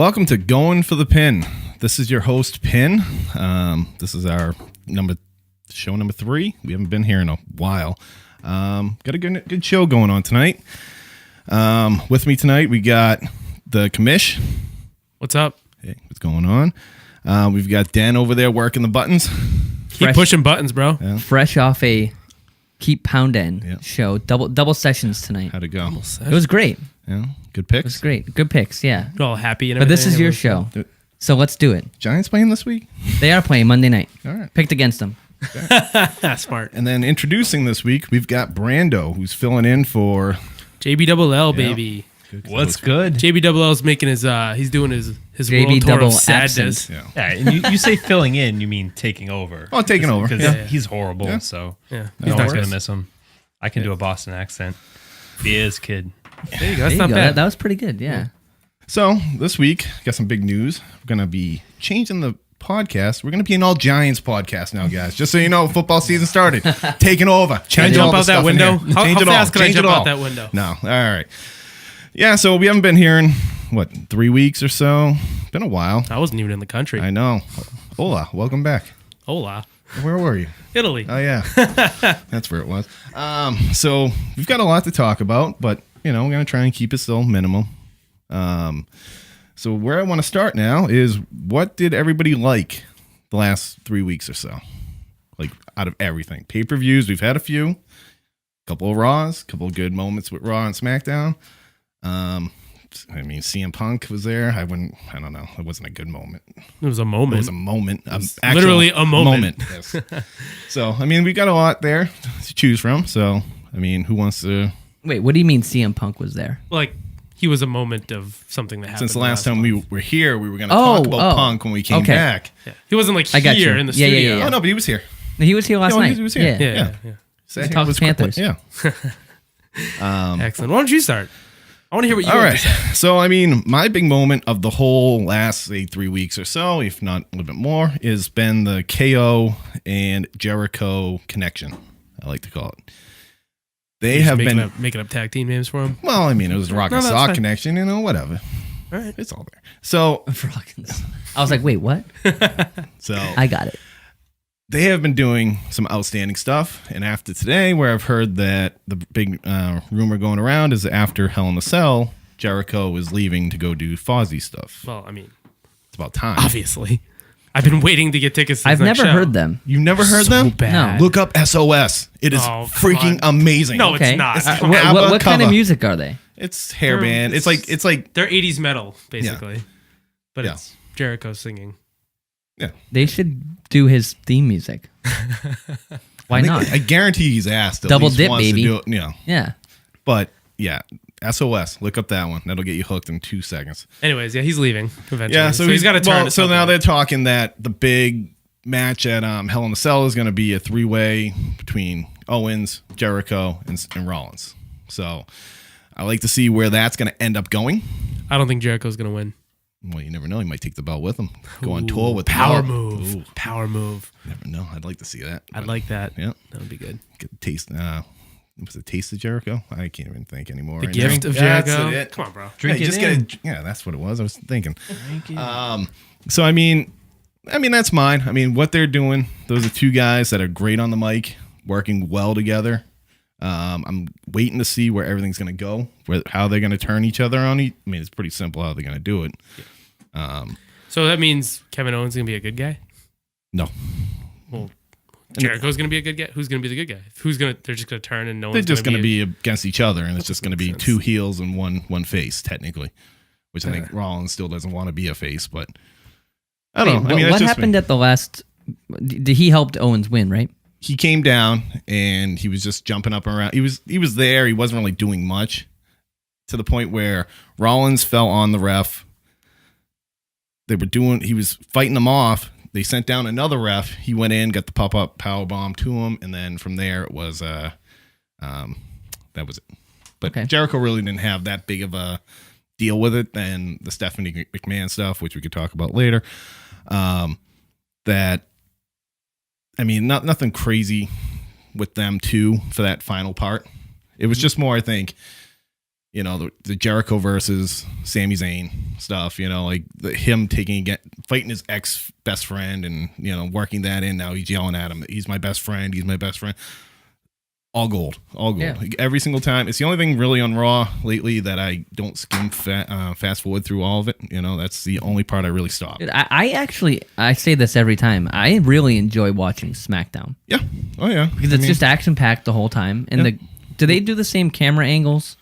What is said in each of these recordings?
Welcome to Goin for the Pynn. This is your host, Pynn. This is our show number 3. We haven't been here in a while. Got a good show going on tonight. With me tonight, we got the commish. What's up? Hey, what's going on? We've got Dan over there working the buttons. Keep pushing buttons, bro. Yeah. Fresh off a Keep Poundin' show. Double sessions tonight. How'd it go? It was great. Yeah, good picks. It was great. Good picks, yeah. We're all happy and But everything. this is your show. So let's do it. Giants playing this week? They are playing Monday night. All right. Picked against them. Smart. And then introducing this week, we've got Brando, who's filling in for JBLL, baby. What's good? JBLL's making his he's doing his JB world tour double of sadness. absent. Yeah. Yeah, and you say filling in, you mean taking over. Oh, taking over. Because Yeah. he's horrible, Yeah. so Yeah. he's No not worries. going to miss him. I can do a Boston accent. He is, kid. There you go. That's There not you go. bad. That was pretty good, yeah. So this week, got some big news. We're going to be changing the podcast. We're going to be an all Giants podcast now, guys. Just so you know, football season started. Taking over. Can I Changing jump all the out that stuff in window? here. How Change it all. fast can I Change jump it all. out that window? No. All right. Yeah, so we haven't been here in, 3 weeks or so? Been a while. I wasn't even in the country. I know. Hola. Welcome back. Hola. Where were you? Italy. Oh, yeah. That's where it was. So we've got a lot to talk about, but, we're going to try and keep it still minimal. So where I want to start now is, what did everybody like the last 3 weeks or so? Like, out of everything. Pay-per-views, we've had a few. Couple of Raws, couple of good moments with Raw and SmackDown. CM Punk was there. I don't know. It wasn't a good moment. It was a moment. It was a moment. Literally a moment. Yes. So, we got a lot there to choose from. So, who wants to... Wait, what do you mean CM Punk was there? Like, he was a moment of something that happened. Since the last time month. we were here, we were going to talk about Punk when we came Okay. back. Yeah. He wasn't like I got here you. in the Yeah, yeah, studio. yeah. Oh, no, but he was here. He was here last night. He was here. Yeah. Yeah. Said talked it was Panthers. Yeah. Excellent. Why don't you start? I want to hear what you All have right. to say. So, my big moment of the whole last, 3 weeks or so, if not a little bit more, has been the KO and Jericho connection, I like to call it. They Just have been... making up tag team names for him. Well, it was the Rock and No, that's Sock fine. connection, whatever. All right. It's all there. So, I was like, wait, what? so I got it. they have been doing some outstanding stuff. And after today, where I've heard that the big rumor going around is that after Hell in a Cell, Jericho is leaving to go do Fozzy stuff. Well, It's about time. obviously. I've been waiting to get tickets. I've never heard them. You've never heard So them? bad. No. Look up SOS. It is Oh, come freaking on. amazing. No, Okay. it's not. It's- Come on. ABBA What kind of cover. music are they? It's hair band. It's like They're 80s metal, basically. But Yeah. it's Jericho singing. They should do his theme music. Why not? I guarantee he's asked. At Double least dip, once baby. To do it, Yeah. But yeah, SOS. Look up that one. That'll get you hooked in 2 seconds. Anyways, yeah, he's leaving eventually. Yeah, so he's got to turn. So now they're talking that the big match at Hell in a Cell is going to be a 3-way between Owens, Jericho, and Rollins. So I like to see where that's going to end up going. I don't think Jericho's going to win. Well, you never know. He might take the belt with him. Go on tour with the power belt. move. Ooh, Power move. never know. I'd like to see that. I'd like that. Yeah. That would be good. Get the taste. Was it Taste of Jericho? I can't even think anymore. The right gift now. of Jericho. That's it. Come on, bro. Drink yeah, it just in. yeah, that's what it was. I was thinking. So that's mine. What they're doing, those are 2 guys that are great on the mic, working well together. I'm waiting to see where everything's going to go, how they're going to turn each other on. It's pretty simple how they're going to do it. So that means Kevin Owens is going to be a good guy? No, Well, Jericho's going to be a good guy? Who's going to be the good guy? They're just going to turn and no they're one's just going to be be against each other, and it's just going to be Makes 2 sense. heels and one face, technically, which I think Rollins still doesn't want to be a face, but I don't know. Wait, that's what just happened me. at the last... Did he help Owens win, right? He came down and he was just jumping up around. He was there. He wasn't really doing much, to the point where Rollins fell on the ref. He was fighting them off. They sent down another ref. He went in, got the pop-up power bomb to him, and then from there it was that was it. But Okay. Jericho really didn't have that big of a deal with it than the Stephanie McMahon stuff, which we could talk about later. Nothing crazy with them too for that final part. It was just more, I think, you know, the Jericho versus Sami Zayn stuff, you know, like him fighting his ex best friend and, you know, working that in. Now he's yelling at him. He's my best friend. He's my best friend. All gold. Yeah. Like, every single time. It's the only thing really on Raw lately that I don't skim fast forward through all of it. You know, that's the only part I really stop. Dude, I say this every time. I really enjoy watching SmackDown Yeah. Oh, yeah. because it's just action packed the whole time. And do they do the same camera angles?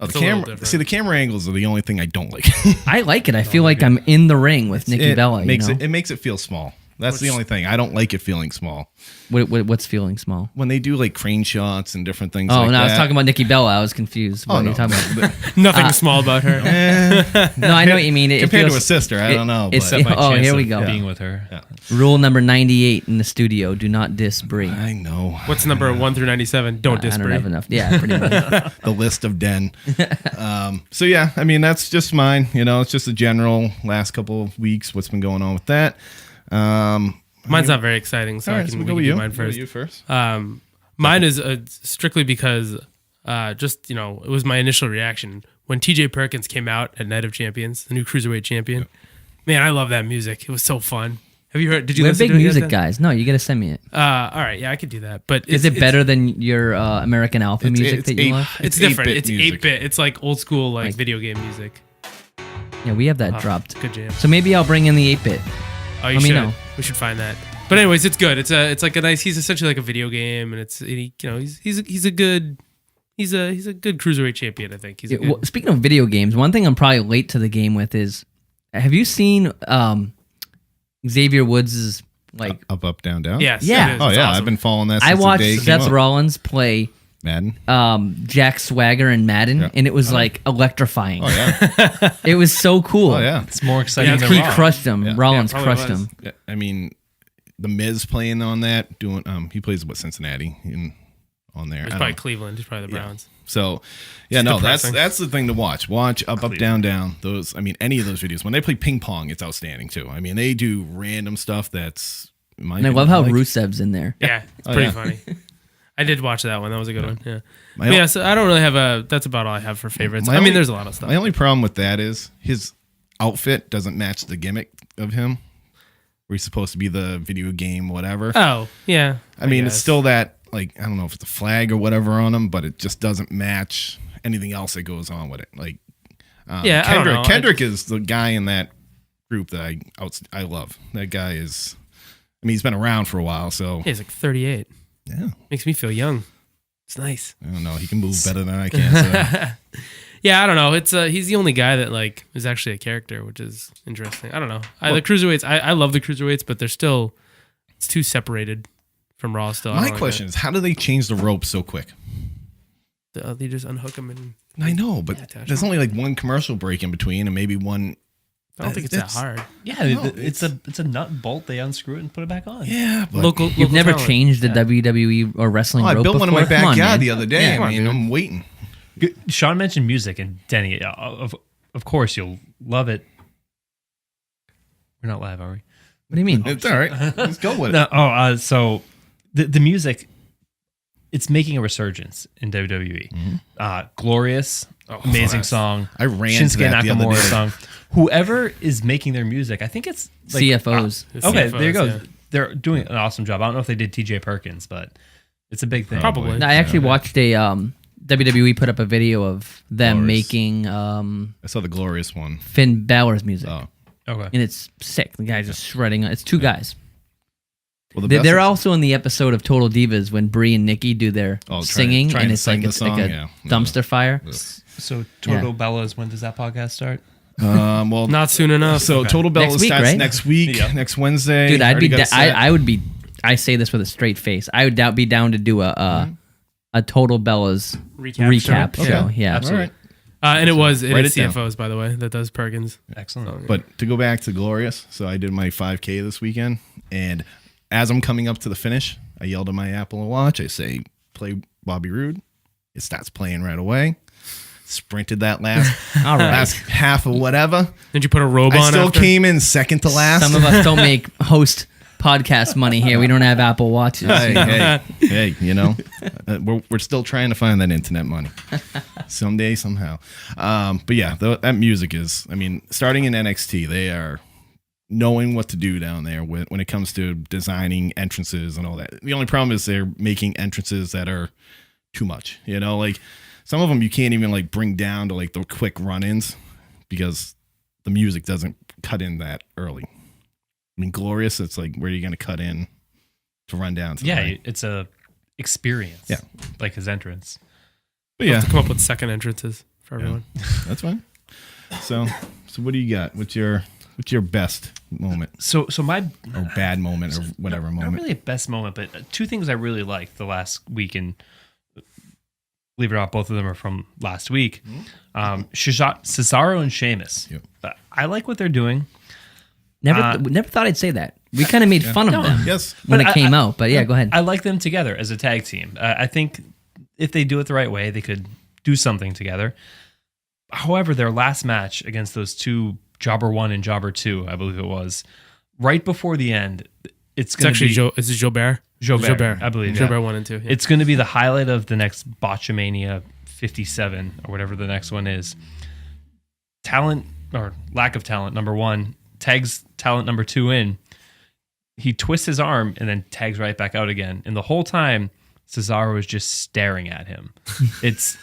Oh, It's the a little camera. different. See, the camera angles are the only thing I don't like. I like it. I feel like I'm in the ring with Nikki Bella. Makes you know? it makes it feel small. That's the only thing. I don't like it feeling small. What's feeling small? When they do like crane shots and different things. Oh, like no, that. I was talking about Nikki Bella. I was confused. What Oh, are no. you talking about? Nothing small about her. No, I know what you mean. It Compared to feels- a sister, I don't know. it's- But My Oh, chance here we of go. Being with her. Rule number 98 in the studio: do not diss Brie. I know. What's number 1 through 97? Don't I don't disagree. have enough. Yeah, pretty much. The list of den. So yeah, I mean that's just mine. You know, it's just a general last couple of weeks. What's been going on with that? Mine's not very exciting, so All I right, can, so we we'll can go do with mine first. You first. Mine is strictly because just, you know, it was my initial reaction. When TJ Perkins came out at Night of Champions, the new Cruiserweight champion, man, I love that music. It was so fun. Have you heard? Did you We're listen big to it music yet? guys. No, you got to send me it. All right, yeah, I could do that. But Is it better than your American Alpha music that you love? It's different. 8-bit It's music. 8-bit. It's like old school, like Like- video game music. Yeah, we have that dropped. Good jam. So maybe I'll bring in the 8-bit. Oh, you Let me should. know. We should find that. But anyways, it's good. It's like a nice. He's essentially like a video game, and he's a good cruiserweight champion. I think he's a good, Well, speaking of video games, one thing I'm probably late to the game with is, have you seen Xavier Woods' like? Up, down, down. yes, Yeah. it is. Oh It's yeah, awesome. I've been following that. I Since watched the day it came Seth up. Rollins play Madden. Jack Swagger in Madden, Yeah. and it was like electrifying. Oh yeah. It was so cool. Oh yeah. It's more exciting Yeah, than He Raw. crushed him. Yeah. Rollins Yeah, probably crushed was. him. Yeah, I mean, the Miz playing on that, doing he plays Cincinnati on there. It's I probably don't know. Cleveland. It's probably the Browns. So yeah, no, depressing. that's the thing to watch. Watch up, down, down. Those, I mean, any of those videos. When they play ping pong, it's outstanding too. I mean, they do random stuff that's. in my And I opinion, love how like- Rusev's in there. Yeah, it's Oh, pretty yeah. funny. I did watch that one. That was a good one. Yeah. My But yeah, so I don't really have a. That's about all I have for favorites. My I mean, only- there's a lot of stuff. My only problem with that is his outfit doesn't match the gimmick of him. Where he's supposed to be the video game, whatever. Oh, yeah. I mean, it's guess. still that, like, I don't know if it's a flag or whatever on him, but it just doesn't match anything else that goes on with it. Like, Yeah, I don't know. Kendrick is the guy in that group that I love. That guy is, I mean, he's been around for a while, so Yeah, he's like 38. yeah. Makes me feel young. It's nice. I don't know. He can move better than I can. So. Yeah, I don't know. It's he's the only guy that like is actually a character, which is interesting. I don't know. The cruiserweights. I love the cruiserweights, but they're still it's too separated from Raw. Still, I My don't like question is, how do they change the ropes so quick? that. They just unhook them and I know, but attach there's only like one commercial break in between, and maybe one. I don't think it's that That's- hard. Yeah, No, it's a nut and bolt. They unscrew it and put it back on. Yeah, but Local. You've never talent. changed the WWE or wrestling I rope built one in my before? Come on, backyard man. the other day. Yeah, I come on, mean, dude. I'm waiting. Sean mentioned music, and Denny, of course you'll love it. We're not live, are we? What do you mean? It's all right. Let's go with it. No, so the music, it's making a resurgence in WWE. Glorious, amazing song. I ran to Shinsuke that the other Nakamura day. song. Whoever is making their music, I think it's like, CFOs. The Okay, CFOs, there you go. yeah. They're doing an awesome job. I don't know if they did TJ Perkins, but it's a big thing. Probably. No, I actually watched a WWE put up a video of them Glorious. making I saw the glorious one. Finn Balor's music, Oh, Okay. and it's sick. The guy's just shredding. It's two guys. well, the They're best is- also in the episode of Total Divas when Brie and Nikki do their Oh, singing, trying and to it's sing like the it's like song? a Yeah. dumpster fire. So Total Bellas, when does that podcast start? Well, Not soon enough. so Total Bell Next week, starts right? next week, Yeah. next Wednesday. Dude, I'd Already be. got it set. I would be. I say this with a straight face. I would be down to do a Total Bella's recap show. show. Okay. Yeah, All right. And it was Write is it down. CFOs, by the way, that does Perkins. Excellent. But to go back to Glorious, so I did my 5K this weekend, and as I'm coming up to the finish, I yelled at my Apple Watch. I say, "Play Bobby Roode." It starts playing right away. Sprinted that last All right. last half of whatever. Did you put a robe on? I still after? came in second to last. Some of us don't make host podcast money here. We don't have Apple Watches. hey, you know, we're still trying to find that internet money. someday, somehow. But yeah, that music is, I mean, starting in NXT, they are knowing what to do down there when it comes to designing entrances and all that. The only problem is they're making entrances that are too much, like some of them you can't even like bring down to like the quick run-ins because the music doesn't cut in that early. I mean, Glorious, it's like, where are you going to cut in to run down to? Yeah, it's a experience. Yeah. Like his entrance. But We'll yeah, have to come up with second entrances for everyone. that's fine. So what do you got? What's your best moment So my or bad moment or whatever not moment? really a best moment, but two things I really liked the last week, and believe it or not, both of them are from last week. Cesaro and Sheamus. Yep. I like what they're doing. Never thought I'd say that. We kind of made fun of them Yes. when But it came out. But yeah, go ahead. I like them together as a tag team. I think if they do it the right way, they could do something together. However, their last match against those two, Jobber 1 and Jobber 2, I believe it was, right before the end, it's going to be... Is it Jobert? Jobert, I believe. Jobert Yeah. 1 and 2. Yeah. It's going to be the highlight of the next Botchamania 57 or whatever the next one is. Talent or lack of talent, number one, tags talent number 2 in. He twists his arm and then tags right back out again. And the whole time, Cesaro is just staring at him. It's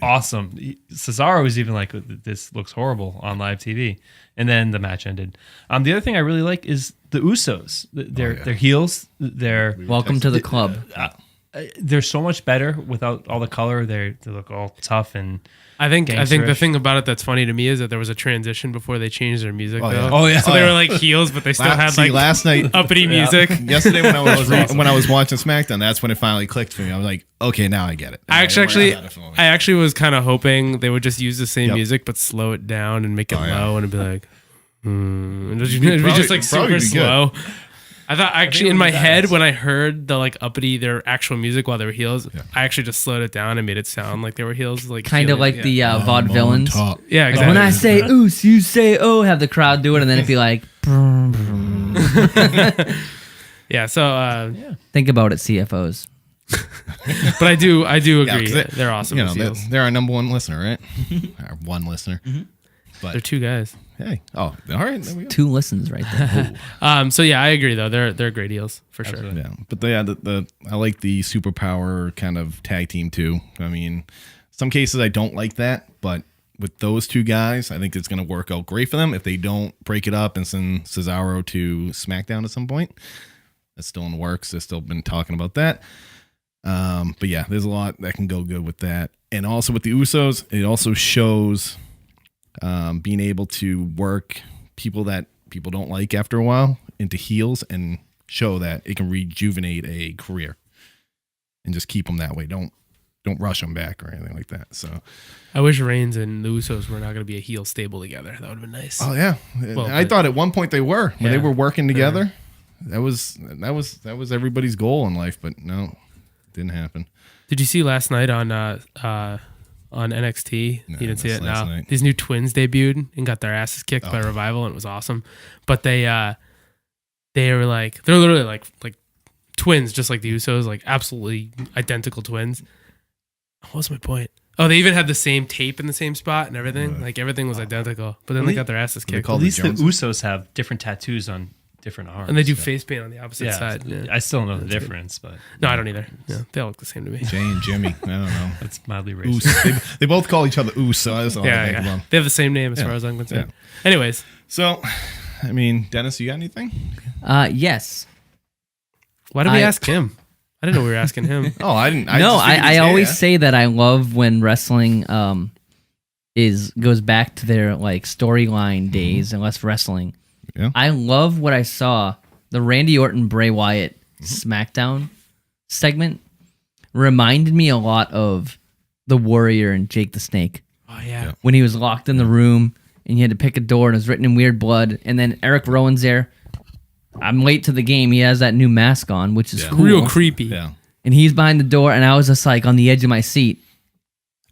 awesome. Cesaro was even like, this looks horrible on live TV. And then the match ended. The other thing I really like is the Usos. They're heels. Welcome to the club. They're so much better without all the color. They look all tough and I think the gangsterish. thing about it that's funny to me is that there was a transition before they changed their music. Oh, though. yeah. Oh, yeah. So Oh, they yeah. were like heels, but they still had like last night, uppity music. yesterday when I was awesome. when I was watching SmackDown, that's when it finally clicked for me. I was like, okay, now I get it. I got it for me. actually was kind of hoping they would just use the same Yep. music but slow it down and make it Oh, yeah. low and it'd be like, and it'd be just like probably super be good. slow. I thought actually in my head when I heard the like uppity their actual music while they were heels, I actually just slowed it down and made it sound like they were heels, like Kind of like the I'm vaudevillains. on top. yeah exactly. When I say oos, you say oh, have the crowd do it, and then it'd be like, brum, brum. yeah. So Think about it, CFOs. but I do agree. 'cause They're awesome. You as know, heels. they're our number one listener, right? Our one listener. They're two guys. Hey, all right, there we go. 2 listens right there. So yeah, I agree though. They're great heels for sure. Absolutely. Yeah, but the I like the superpower kind of tag team too. I mean, some cases I don't like that, but with those two guys, I think it's going to work out great for them if they don't break it up and send Cesaro to SmackDown at some point. That's still in the works. They've still been talking about that. But yeah, there's a lot that can go good with that. And also with the Usos, it also shows being able to work people that people don't like after a while into heels and show that it can rejuvenate a career and just keep them that way. Don't rush them back or anything like that. So I wish Reigns and the Usos were not going to be a heel stable together. That would have been nice. oh yeah, Well, I but- thought at one point they were when they Yeah. were working together. That was everybody's goal in life, but no, didn't happen. Did you see last night on NXT? No, You didn't see that's it last now. night. These new twins debuted and got their asses kicked by Revival, and it was awesome. But they were like they're literally like twins, just like the Usos, like absolutely identical twins. What was my point? Oh, they even had the same tape in the same spot and everything. Like everything was identical. But then they got their asses they kicked. call At the least the Joneses? Usos have different tattoos on different arms. And they do face paint on the opposite yeah, side. Yeah. I still don't know the difference, but No, I don't either. Yeah, they all look the same to me. Jay and Jimmy. I don't know. it's mildly racist. Oos. They both call each other Oos, so that's all I Yeah, think of yeah. them. They have the same name as Yeah. far as I'm concerned. Anyways, So, I mean, Dennis, you got anything? Yes. why did we I- ask him? I didn't know we were asking him. Oh, I didn't. I always say that I love when wrestling goes back to their like storyline days and less wrestling. Yeah. I love what I saw. The Randy Orton Bray Wyatt SmackDown segment reminded me a lot of the Warrior and Jake the Snake Oh yeah. when he was locked in the room and he had to pick a door and it was written in weird blood. And then Eric Rowan's there. I'm late to the game. He has that new mask on, which is cool. Real creepy. Yeah. And he's behind the door, and I was just like on the edge of my seat.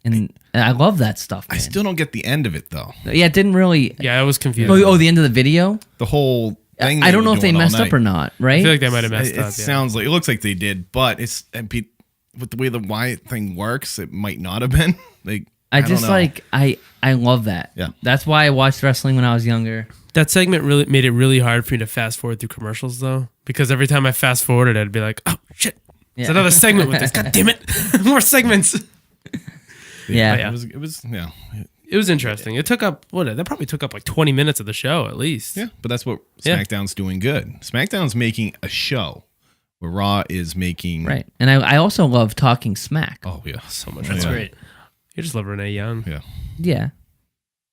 And I love that stuff, I man. still don't get the end of it though. Yeah, it didn't really. Yeah, I was confused. Oh, the end of the video? The whole thing. I don't know if they doing all messed up night. or not, I right? feel like they might have messed It up. Yeah. sounds like it looks like they did, but with the way the Wyatt thing works, it might not have been. Like I don't just know. like I love that. Yeah. That's why I watched wrestling when I was younger. That segment really made it really hard for me to fast forward through commercials, though, because every time I fast forwarded, I'd be like, "Oh shit, Yeah. it's another segment with this. God damn it, more segments." Yeah. Yeah. It was yeah. It was interesting. It took up that probably took up like 20 minutes of the show at least. Yeah, but that's what Yeah. SmackDown's doing good. SmackDown's making a show where Raw is making Right. And I also love talking smack. Oh yeah. So much. That's fun. great. You just love Renee Young. Yeah. Yeah.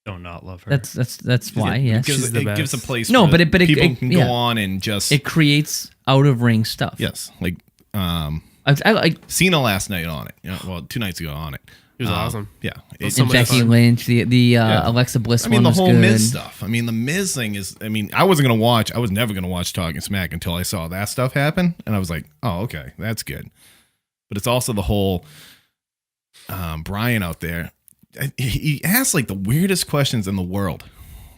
Don't not love her. That's why. Yes. Because She's the it gives a best. place No, for but it people can yeah. go on and just It creates out of ring stuff. yes, like I like Cena last night on it. You know, well, 2 nights ago on it. It was awesome. Yeah. was so and much Becky fun. Lynch, the Alexa Bliss I mean, one the was whole good. Miz stuff. I mean, the Miz thing is, I mean, I was never going to watch Talking Smack until I saw that stuff happen. And I was like, oh, okay, that's good. But it's also the whole Brian out there. He asks like the weirdest questions in the world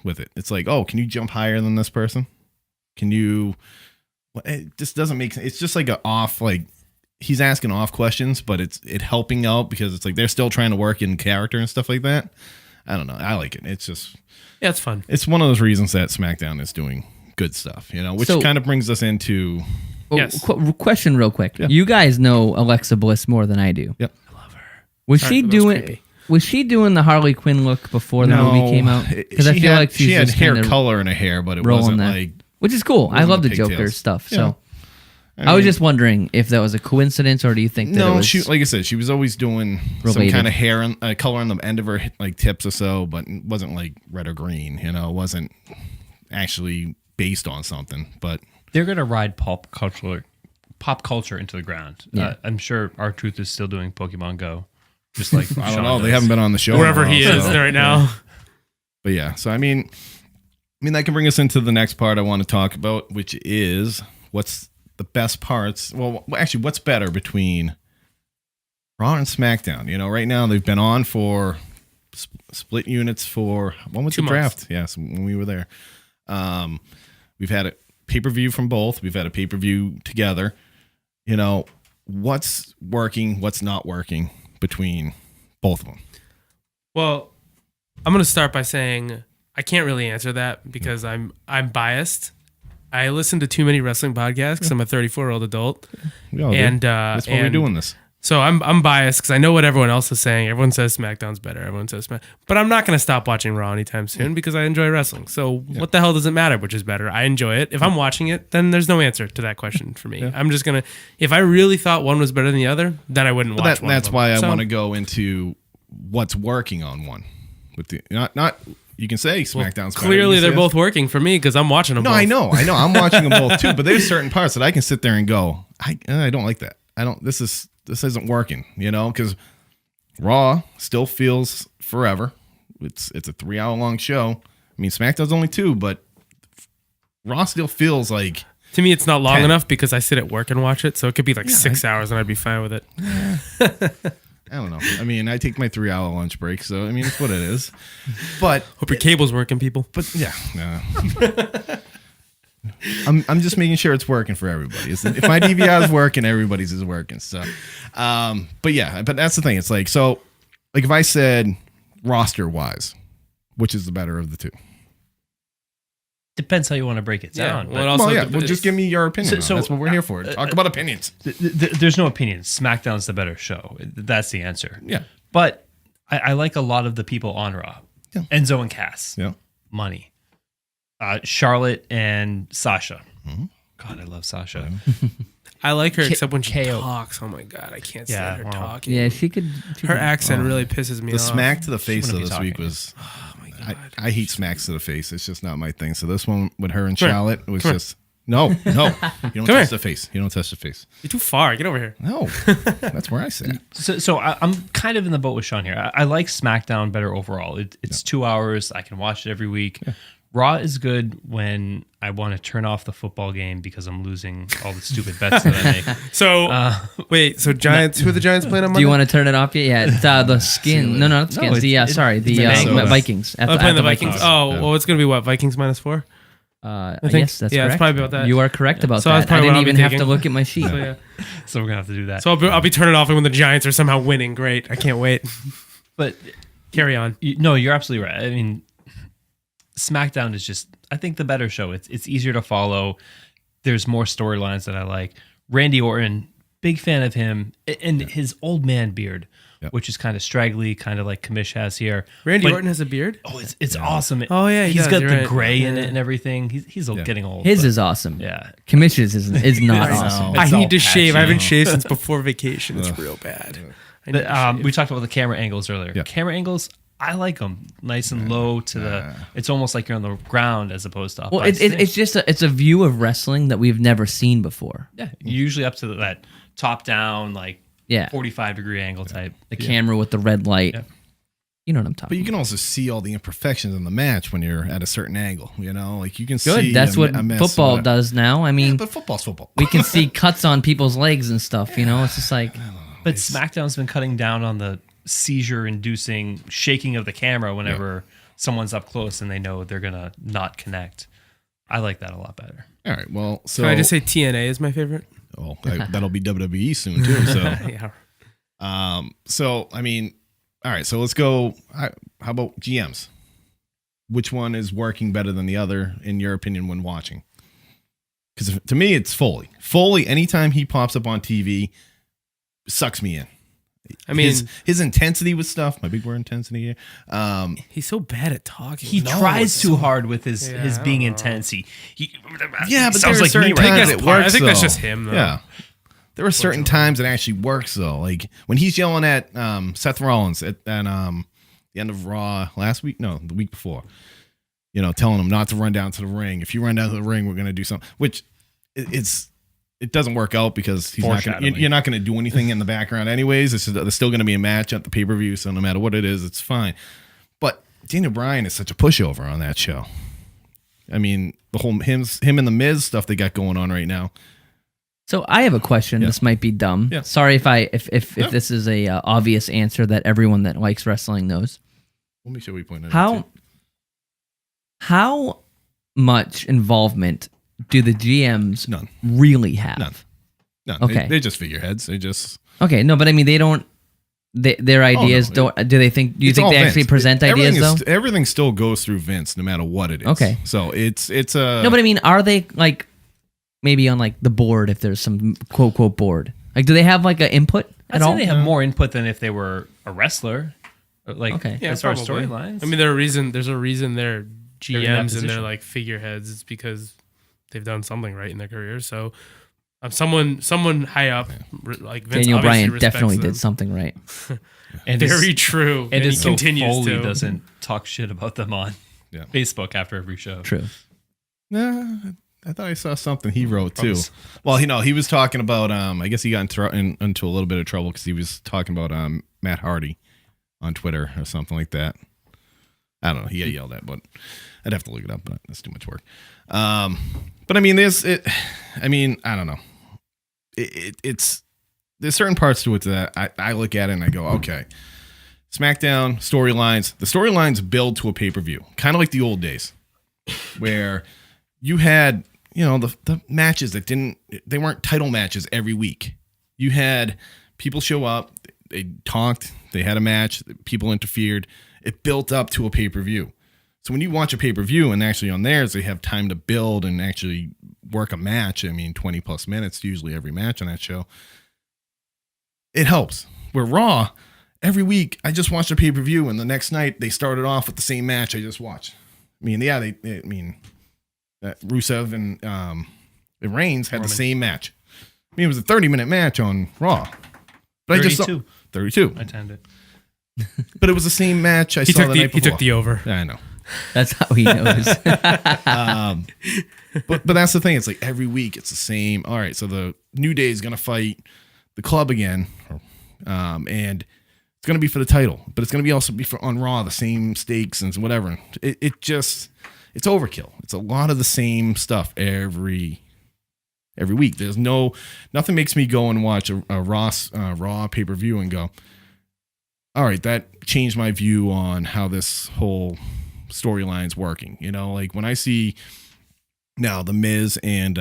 with it. It's like, oh, can you jump higher than this person? Can you, it just doesn't make sense. It's just like he's asking off questions, but it helping out because it's like they're still trying to work in character and stuff like that. I don't know. I like it. It's just, Yeah, it's fun. it's one of those reasons that SmackDown is doing good stuff, which So- kind of brings us into, Yes. Question real quick. Yeah. You guys know Alexa Bliss more than I do. yep. Was Sorry, she that was doing creepy. was she doing the Harley Quinn look before the movie came out? Because I feel like she's she had just hair kinda color in her hair, but it rolling wasn't that. like, which is cool. I wasn't love the the Joker pigtails. stuff. Yeah. So I was just wondering if that was a coincidence or do you think that it no, was she, like I said, she was always doing some Related. kind of hair and color on the end of her like tips or so, but it wasn't like red or green, it wasn't actually based on something, but They're gonna ride pop culture into the ground. Yeah. I'm sure R-Truth is still doing Pokemon Go, just like I don't Sean know. They does. haven't been on the show. Wherever in a he while, is so- right now. But yeah, so I mean that can bring us into the next part I want to talk about, which is what's the best parts. Well, actually, what's better between Raw and SmackDown? Right now they've been on for split units for when was 2 the months. draft? Yes, when we were there. We've had a pay-per-view from both. We've had a pay-per-view together. What's working? What's not working between both of them? Well, I'm going to start by saying I can't really answer that because I'm biased. I listen to too many wrestling podcasts because I'm a 34-year-old adult. We all do. And That's why we're doing this. So I'm biased because I know what everyone else is saying. Everyone says SmackDown's better. Everyone says but I'm not going to stop watching Raw anytime soon because I enjoy wrestling. So what the hell does it matter which is better? I enjoy it. If I'm watching it, then there's no answer to that question for me. I'm just gonna. If I really thought one was better than the other, then I wouldn't watch one. That's of them. why I So- want to go into what's working on one. With the not you can say SmackDown's better. Clearly, You they're can say both working for me because I'm watching them. No, both. I know. I'm watching them both too. But there's certain parts that I can sit there and go, I don't like that. I don't. This isn't working. Because Raw still feels forever. It's a 3-hour long show. I mean, SmackDown's only 2, but Raw still feels like. To me, it's not long 10. enough because I sit at work and watch it. So it could be like 6 hours and I'd be fine with it. I don't know. I mean, I take my 3-hour lunch break, so I mean, it's what it is. But Hope your cable's working, people. But yeah, no. I'm just making sure it's working for everybody. If my DVR is working, everybody's is working. So, but yeah, but that's the thing. It's like if I said roster wise, which is the better of the two? Depends how you want to break it Yeah, down. well, but it also Well, yeah. dep- Well, just give me your opinion. So- That's what we're here for. Talk about opinions. there's no opinion. SmackDown's the better show. That's the answer. Yeah. But I like a lot of the people on Raw. Yeah. Enzo and Cass. Yeah. Money. Charlotte and Sasha. Mm-hmm. God, I love Sasha. I like her except when she KO. talks. Oh my God, I can't Yeah, stand her wow. talking. Yeah, she could. Her accent really pisses me The off. smack to the face of wouldn't be this week talking. was. Oh my God. I hate smacks to the face. It's just not my thing. So this one with her and Come here. Charlotte was Come here. just no. You don't touch here. the face. You don't touch the face. You're too far. Get over here. No, that's where I sit. So I'm kind of in the boat with Sean here. I like SmackDown better overall. It's 2 hours. I can watch it every week. Raw is good when I want to turn off the football game because I'm losing all the stupid bets that I make. So wait. So Giants. Who are the Giants playing on Do Monday? you want to turn it off yet? Yeah, it's, the skin. No, not the skins. it's- Sorry, it's the Minnesota. Vikings. At Oh, playing the Vikings. Vikings. Oh, well, it's gonna be what? Vikings -4. think- Yes, that's yeah, it's correct. probably about that. You are correct about So that's that. I probably didn't what I'll be even have to taking. look at my sheet. So yeah. So we're gonna have to do that. So I'll be turning it off when the Giants are somehow winning. Great. I can't wait. But Carry on. No, you're absolutely right. I mean, SmackDown is just, I think, the better show. It's easier to follow. There's more storylines that I like. Randy Orton, big fan of him, and his old man beard, which is kind of straggly, kind of like Kamish has here. Randy Orton has a beard? Oh, it's awesome. Oh, yeah, he's got you're the right. gray in it and everything. He's getting old. His but- is awesome. Yeah. Commission's is not I know. awesome. I It's all need to shave. I patchy. haven't shaved since before vacation. It's real bad. I need to shave. We talked about the camera angles earlier. Yeah. Camera angles, I like them nice and low to the. It's almost like you're on the ground as opposed to up. Well, by it's the just it's a view of wrestling that we've never seen before. yeah, usually up to that top down, like Yeah, 45-degree angle type. the camera with the red light. Yeah. You know what I'm But talking. you can also see all the imperfections in the match when you're at a certain angle. You know, like you can Good. see. That's what a mess football with- does now. I mean, Yeah, but football's football. we can see cuts on people's legs and stuff. You know, it's just like But SmackDown's been cutting down on the seizure-inducing shaking of the camera whenever someone's up close and they know they're gonna not connect. I like that a lot better. All right. Well, so Can I just say TNA is my favorite? oh, that'll be WWE soon too. So, Yeah. so I mean, all right. So let's go. How about GMs? Which one is working better than the other, in your opinion, when watching? Because to me, it's Foley. Foley, anytime he pops up on TV, sucks me in. I mean, his intensity with stuff. My big word, intensity here. he's so bad at talking. He tries too hard with his Yeah, his I being don't know. intense. He Yeah, but sounds there are like me certain right times now. it works. I think that's though. just him, though. Yeah, there are certain times it actually works though. Like when he's yelling at Seth Rollins at the end of Raw last week, no, the week before. You know, telling him not to run down to the ring. If you run down to the ring, we're gonna do something. Which it doesn't work out because he's not gonna, Foreshadowing. you're not going to do anything in the background anyways. There's still going to be a match at the pay per view, so no matter what it is, it's fine. But Daniel Bryan is such a pushover on that show. I mean, the whole him and the Miz stuff they got going on right now. So I have a question. Yeah. This might be dumb. Yeah. Sorry if No. this is a obvious answer that everyone that likes wrestling knows. We'll make sure we point it out. How much involvement do the GMs None. really have? None. No, Okay. they're just figureheads. They just Okay, no, but I mean they don't. Their ideas no. don't. Do they think? Do you it's think all they Vince. actually present ideas though? Everything still goes through Vince, no matter what it is. Okay. So it's a No, but I mean, are they like maybe on like the board if there's some quote board? Like, do they have like an input I'd at say all? they have more input than if they were a wrestler. Like Okay. Yeah, as far as probably. storylines. I mean, there's a reason they're in that GMs and position. they're like figureheads. It's because they've done something right in their career. So, someone high up, like Vince Daniel obviously Bryan respects definitely them. did something right. and Very true. And he it's so continues Foley to. doesn't talk shit about them on Yeah. Facebook after every show. True. Nah, I thought I saw something he wrote too. Well, he was talking about. I guess he got into a little bit of trouble because he was talking about Matt Hardy on Twitter or something like that. I don't know. He got yelled at, but I'd have to look it up. But that's too much work. But I mean, I mean, I don't know. It's there's certain parts to it that I look at it and I go, okay. SmackDown storylines. The storylines build to a pay per view, kind of like the old days, where you had the matches that they weren't title matches every week. You had people show up, they talked, they had a match, people interfered. It built up to a pay per view. So when you watch a pay per view and actually on theirs they have time to build and actually work a match. I mean, 20 plus minutes usually every match on that show. It helps. Where Raw, every week I just watched a pay per view and the next night they started off with the same match I just watched. I mean, yeah, Rusev and Reigns had the same match. I mean, it was a 30-minute match on Raw. But 32. I just saw 32. I timed it. But it was the same match I saw the night before. He took the over. Yeah, I know. That's how he knows. But that's the thing. It's like every week it's the same. All right, so the New Day is going to fight the Club again, and it's going to be for the title. But it's going to be also be for on Raw, the same stakes and whatever. It's overkill. It's a lot of the same stuff every week. There's nothing makes me go and watch a Raw pay per view and go, all right, that changed my view on how this whole storyline's working. Like when I see now the Miz and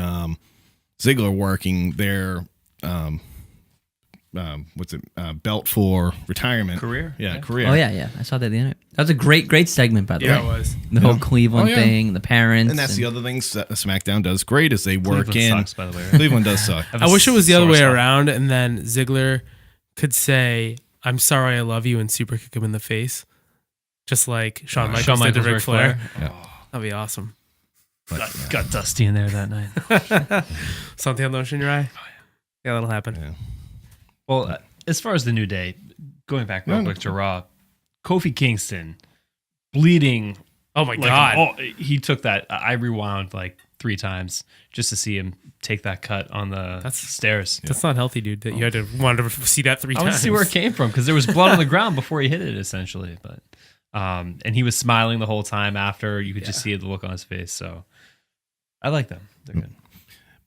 Ziggler working their belt for retirement. Career? Yeah, Yeah. career. Oh yeah. I saw that the other. That was a great segment by the Yeah, it way. was. The whole Cleveland Oh, yeah. thing, the parents, And that's the other thing SmackDown does great is they work Cleveland in. sucks, by the way. Cleveland does suck. have I a wish it was the other sore way spot. around, and then Ziggler could say, "I'm sorry, I love you," and super kick him in the face, just like Shawn Michaels did to Ric Flair. That'd be awesome. Got dusty in there that night. Something lotion in your eye. Yeah, that'll happen. Yeah. Well, as far as the New Day, going back real quick to Raw, Kofi Kingston bleeding. Oh my Like, god. he took that. I rewound like 3 times just to see him take that cut on the stairs. That's not healthy, dude. That you had to want to see that 3 I times. want to see where it came from because there was blood on the ground before he hit it, essentially. But and he was smiling the whole time after. You could just see the look on his face. So I like them. They're good.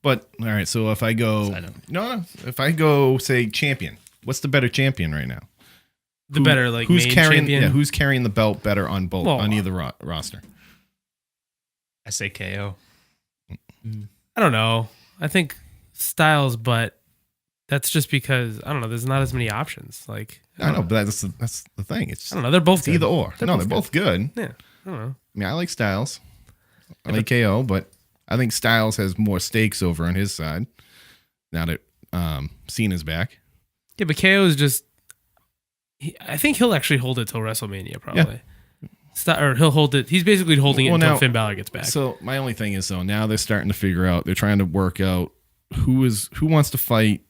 But all right, so if I go, Side note. no, if I go say champion, what's the better champion right now? The better like Who's main carrying? champion. Yeah, who's carrying the belt better on both Well, on either roster? I say KO. I don't know. I think Styles, but that's just because I don't know. There's not as many options. Like I know, but that's the thing. It's I don't know. They're both it's either good. or. They're both good. Yeah, I don't know. I mean, I like Styles. I like KO, but I think Styles has more stakes over on his side now that Cena's back. Yeah, but KO is just. I think he'll actually hold it till WrestleMania, probably. Or he'll hold it. He's basically holding it Well, until now- Finn Balor gets back. So my only thing is though, now they're starting to figure out. They're trying to work out who wants to fight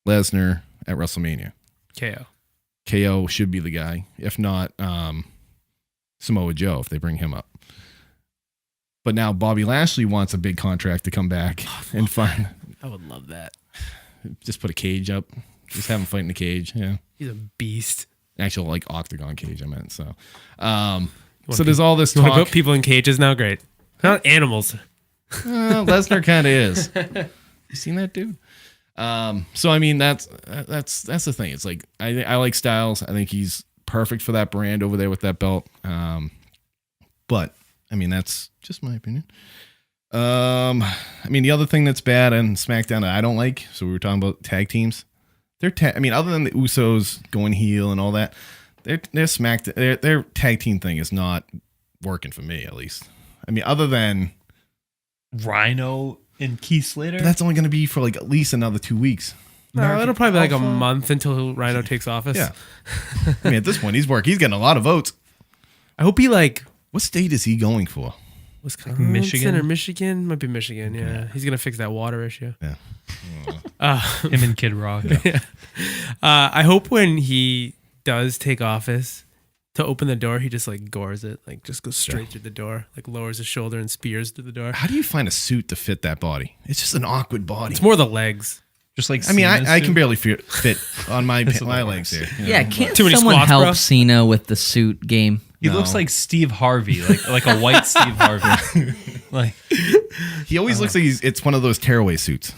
Lesnar at WrestleMania. KO. KO should be the guy. If not, Samoa Joe if they bring him up. But now Bobby Lashley wants a big contract to come back and find. I would love that. Just put a cage up. Just have him fight in the cage. Yeah. He's a beast. Actual like octagon cage, I meant. So there's all this You want to talk. put people in cages now? Great. Not animals. Lesnar kind of is. You seen that dude? So I mean that's the thing. It's like I like Styles. I think he's perfect for that brand over there with that belt. But I mean that's just my opinion. I mean the other thing that's bad in SmackDown that I don't like. So we were talking about tag teams. I mean other than the Usos going heel and all that, their tag team thing is not working for me at least. I mean other than Rhino and Keith Slater. that's only going to be for like at least another 2 weeks. No, it'll probably be like a month until Rhino takes office. Yeah. I mean, at this point, he's getting a lot of votes. I hope he like What state is he going for? Wisconsin Michigan? or Michigan. Might be Michigan. Yeah. He's gonna fix that water issue. Yeah. Him and Kid Rock. I hope when he does take office, to open the door, he just like gores it, like just goes straight through the door, like lowers his shoulder and spears through the door. How do you find a suit to fit that body? It's just an awkward body. It's more the legs. Just like I mean, Cena's I can suit. barely fit on my what legs here. you know? Yeah, can't Too many someone squats, help bro. Cena with the suit game? He looks like Steve Harvey, like a white Steve Harvey. Like He always looks like it's one of those tearaway suits.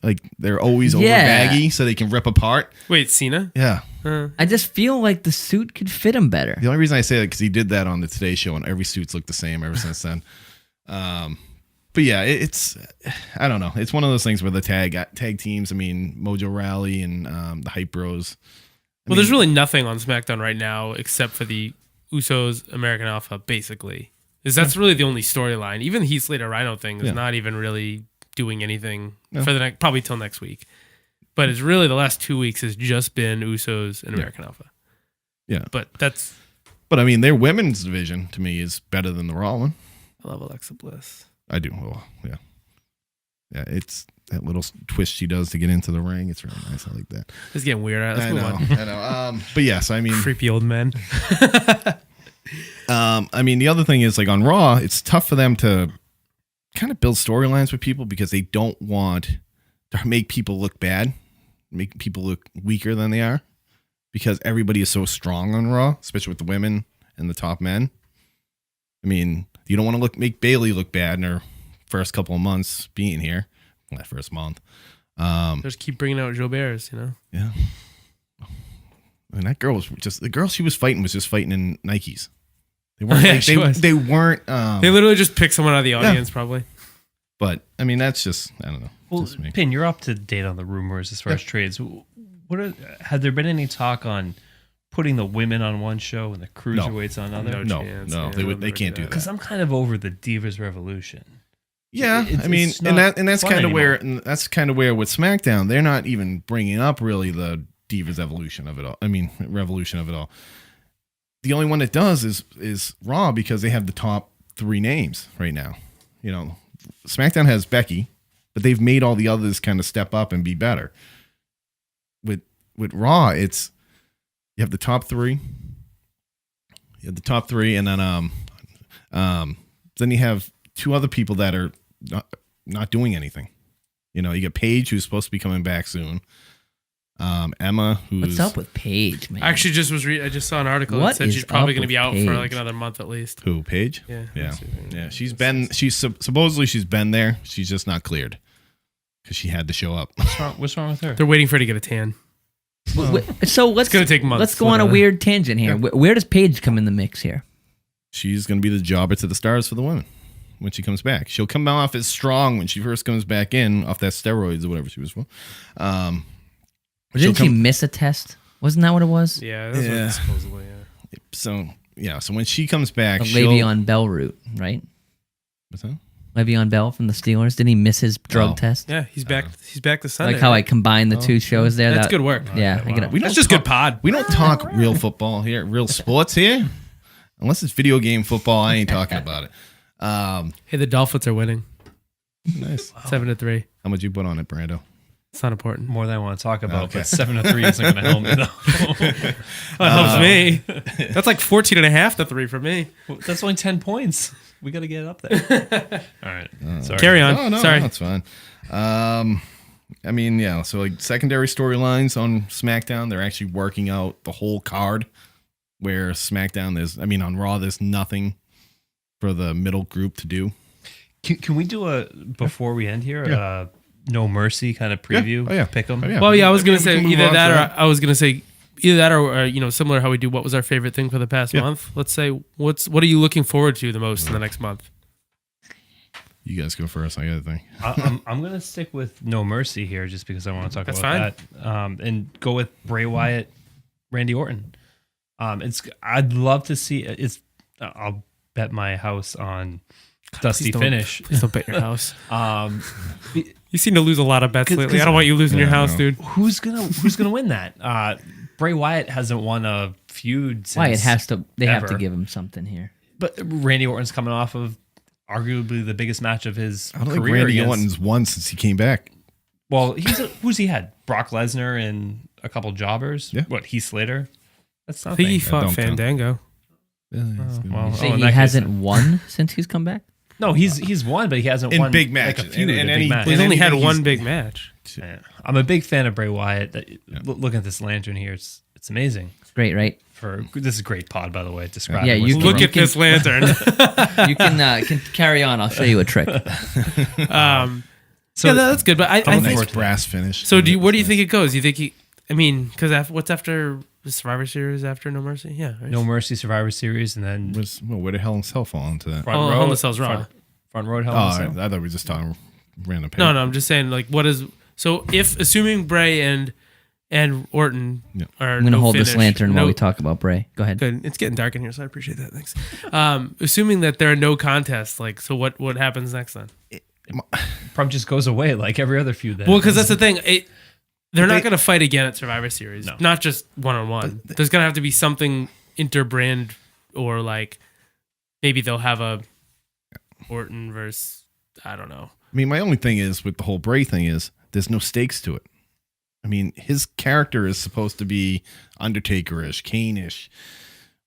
Like they're always over Yeah. baggy so they can rip apart. Wait, Cena? Yeah. I just feel like the suit could fit him better. The only reason I say that because he did that on the Today Show and every suit's looked the same ever since then. But yeah, it's I don't know. It's one of those things where the tag teams. I mean, Mojo Rally and the Hype Bros. Well, there's really nothing on SmackDown right now except for the Usos, American Alpha, basically. That's really the only storyline. Even the Heath Slater Rhino thing is not even really doing anything for the probably till next week. But it's really the last 2 weeks has just been Usos and American Alpha. Yeah. But that's But I mean, their women's division to me is better than the Raw one. I love Alexa Bliss. I do. Well, yeah. Yeah, it's that little twist she does to get into the ring. It's really nice. I like that. It's getting weird. Let's I move know. on. I know. But yes, I mean, Creepy old men. I mean, the other thing is like on Raw, it's tough for them to kind of build storylines with people because they don't want to make people look bad, make people look weaker than they are, because everybody is so strong on Raw, especially with the women and the top men. I mean, you don't want to make Bailey look bad in her first couple of months being here, that first month. Just keep bringing out Joe Bears, you know? Yeah. And that girl was just the girl she was fighting was just fighting in Nikes. They weren't. Yeah, like, she was. they weren't. They literally just pick someone out of the audience, probably. But I mean, that's just I don't know. Well, just me. Pin, you're up to date on the rumors as far as trades. Have there been any talk on putting the women on one show and the cruiserweights on another? No, chance. no, Yeah, they can't do that. Because I'm kind of over the Divas Revolution. Yeah, It's- I mean, it's not and that's fun kind of where anymore. with SmackDown, they're not even bringing up really the Divas evolution of it all. I mean, revolution of it all. The only one that does is Raw because they have the top 3 names right now. You know, SmackDown has Becky, but they've made all the others kind of step up and be better. With Raw, it's you have the top 3. You have the top 3, and then you have 2 other people that are not doing anything. You know, you get Paige, who's supposed to be coming back soon. Emma, who's What's up with Paige, man? I actually I just saw an article What that said is she's probably up going to be with out Paige? for like another month at least. who Paige? Yeah. Yeah. She's supposedly she's been there. She's just not cleared because she had to show up. What's wrong with her? They're waiting for her to get a tan. So let's gonna take months, Let's go on a literally. weird tangent here. Where does Paige come in the mix here? She's going to be the jobber to the stars for the women when she comes back. She'll come off as strong when she first comes back in off that steroids or whatever she was for. Didn't she miss a test? Wasn't that what it was? Yeah, that's Yeah. what supposedly. Yeah. So when she comes back, A she'll Le'Veon Bell route, right? What's that? Le'Veon Bell from the Steelers. Didn't he miss his drug Oh. test? Yeah, he's back. He's back this I Sunday. like how I combined the 2 shows there. That's good work. Yeah, I get it. We That's don't just good pod. We don't talk real football here, real sports here, unless it's video game football. I ain't talking about it. Hey, the Dolphins are winning Nice. 7-3. How much you put on it, Brando? It's not important. More than I want to talk about, Okay. but 7-3 isn't going to help me though. That helps me. That's like 14.5 to 3 for me. That's only 10 points. We got to get it up there. All right. Sorry. Carry on. No, Sorry. that's fine. I mean, yeah. So like secondary storylines on SmackDown, they're actually working out the whole card. Where SmackDown on Raw, there's nothing for the middle group to do. Can we do before we end here, Yeah. No Mercy kind of preview? Oh, yeah. Pick 'em? Oh, yeah. Well, yeah, I was gonna We say can move either on that, to or that. I was gonna say either that, or similar how we do. What was our favorite thing for the past month? Let's say what are you looking forward to the most in the next month? You guys go first. I got to think. I'm going to stick with No Mercy here just because I want to talk That's about that. And go with Bray Wyatt, Randy Orton. I'd love to see I'll bet my house on Dusty Please don't- finish. Please don't bet your house. Be- You seem to lose a lot of bets 'Cause- lately. I don't want you losing your Yeah, I house, know. dude. who's gonna win that? Bray Wyatt hasn't won a feud since Wyatt has to. They have to ever. give him something here. But Randy Orton's coming off of arguably the biggest match of his I don't career. think Randy against- Orton's won since he came back. Well, who's he had? Brock Lesnar and a couple jobbers. Yeah. What, Heath Slater? That's I nothing. think he fought don't count. Fandango. well, Say in he that case, hasn't won since he's come back. No, he's won, but he hasn't In won big like matches. a feud In in a any- big match. He's only had anything one he's- big match. Yeah. I'm a big fan of Bray Wyatt. Looking at this lantern here, it's amazing. It's great, right? This is a great pod, by the way. Describe Yeah, it. you What's Look the- at this lantern. You can carry on. I'll show you a trick. So yeah, that's good. But I Nice think. brass finish. So where do you think it goes? You think because what's after the Survivor Series after No Mercy? Yeah, right? No Mercy Survivor Series, and then Where did Hell in a Cell fall into that? front Oh, row. Hell in a Cell's Raw. Front row. Hell Oh, in a I Cell. thought we were just talking random. No, I'm just saying what is if assuming Bray and Orton Yeah. are I'm gonna no hold this finish, lantern while no- we talk about Bray. Go ahead. Good. It's getting dark in here, so I appreciate that. Thanks. Assuming that there are no contests, so what happens next then? Probably just goes away like every other feud. Then. Well, because that's the thing. They're not They- going to fight again at Survivor Series. No. Not just one-on-one. There's going to have to be something interbrand, or maybe they'll have a Orton versus, I don't know. I mean, my only thing is with the whole Bray thing is there's no stakes to it. I mean, his character is supposed to be Undertaker-ish, Kane-ish.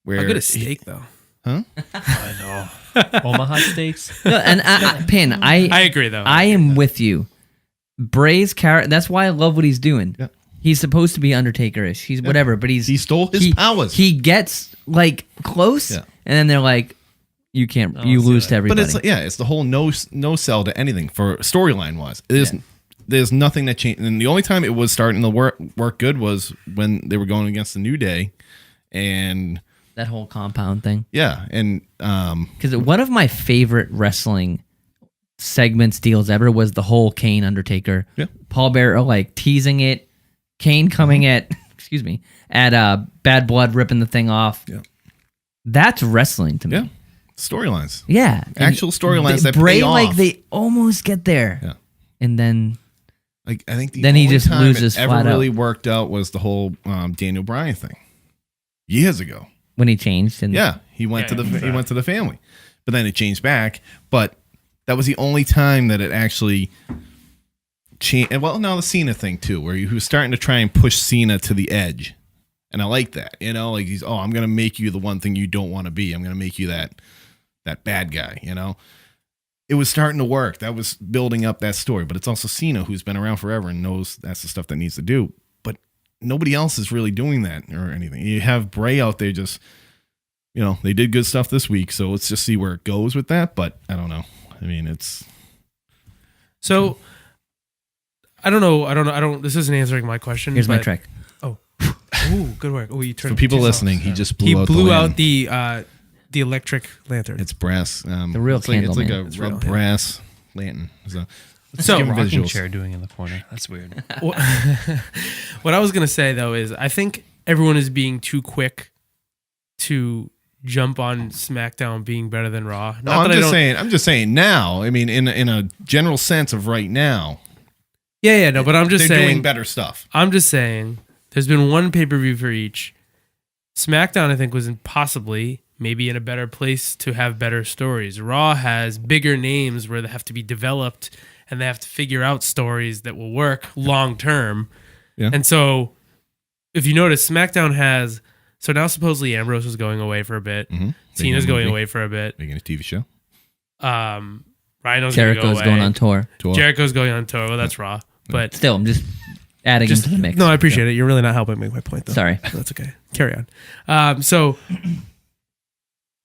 Where How good is steak, though? Huh? I know. Omaha Steaks. No, and Pin, I agree, though. I am with you. Bray's character. That's why I love what he's doing. Yeah. He's supposed to be Undertaker-ish. He's whatever, but He stole his powers. He gets close, Yeah. and then they're like, "You can't. You see lose that. to everybody." But it's the whole no sell to anything for storyline wise. There's nothing that changed. And the only time it was starting to work good was when they were going against the New Day, and that whole compound thing. yeah, and Because one of my favorite wrestling segments deals ever was the whole Kane Undertaker. Yeah. Paul Bearer teasing it, Kane coming at Bad Blood ripping the thing off. Yeah. That's wrestling to me. Yeah. Storylines. Yeah. Actual storylines that Bray, pay off. like they almost get there. Yeah. And then Like I think the Then he only just time loses it ever flat out. really worked out was the whole Daniel Bryan thing years ago. when he changed and Yeah, he went Yeah, he went to the family, but then it changed back. But that was the only time that it actually changed. Well, no, the Cena thing too, where he was starting to try and push Cena to the edge, and I like that. You know, like I'm gonna make you the one thing you don't want to be. I'm gonna make you that bad guy. You know, it was starting to work. That was building up that story. But it's also Cena, who's been around forever and knows that's the stuff that needs to do. But nobody else is really doing that or anything. You have Bray out there just, they did good stuff this week. So let's just see where it goes with that. But I don't know. I mean, it's. So I don't know. This isn't answering my question. here's my but- trick. Ooh, good work. Oh, you turned For people it to listening, yourself. he just He blew blew out out the electric lantern. It's brass. The real it's like, candle, It's like man. a It's red real, yeah. brass lantern. So, So- give 'em Rocking visuals. chair doing in the corner. That's weird. What I was gonna say though is I think everyone is being too quick to jump on SmackDown being better than Raw. No, I'm just saying now. I mean, in a general sense of right now, Yeah, no, but I'm just they're doing saying. better stuff. I'm just saying. There's been one pay-per-view for each. SmackDown, I think, was possibly maybe in a better place to have better stories. Raw has bigger names where they have to be developed and they have to figure out stories that will work long term. Yeah. And so, if you notice, SmackDown has. So now supposedly Ambrose is going away for a bit. Mm-hmm. Cena's going away for a bit. Making a TV show. Rhino's Jericho's going on tour. Jericho's going on tour. Well, that's Raw. But Still, I'm just adding him to the mix. no, I appreciate it. You're really not helping make my point, though. Sorry. That's okay. Carry on. So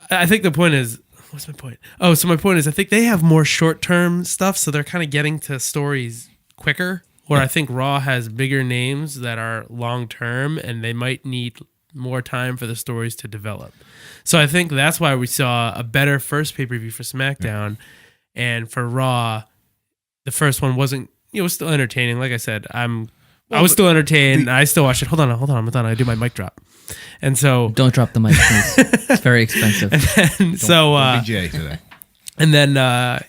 I think the point is, what's my point? Oh, so my point is I think they have more short-term stuff, so they're kind of getting to stories quicker, where I think Raw has bigger names that are long-term, and they might need more time for the stories to develop. So I think that's why we saw a better first pay-per-view for SmackDown, and for Raw, the first one wasn't, it was still entertaining. Like I said, I was still entertained. I still watched it. Hold on. I do my mic drop. And so, Don't drop the mic, please. It's very expensive. and so, Don't be Jay today. and then, and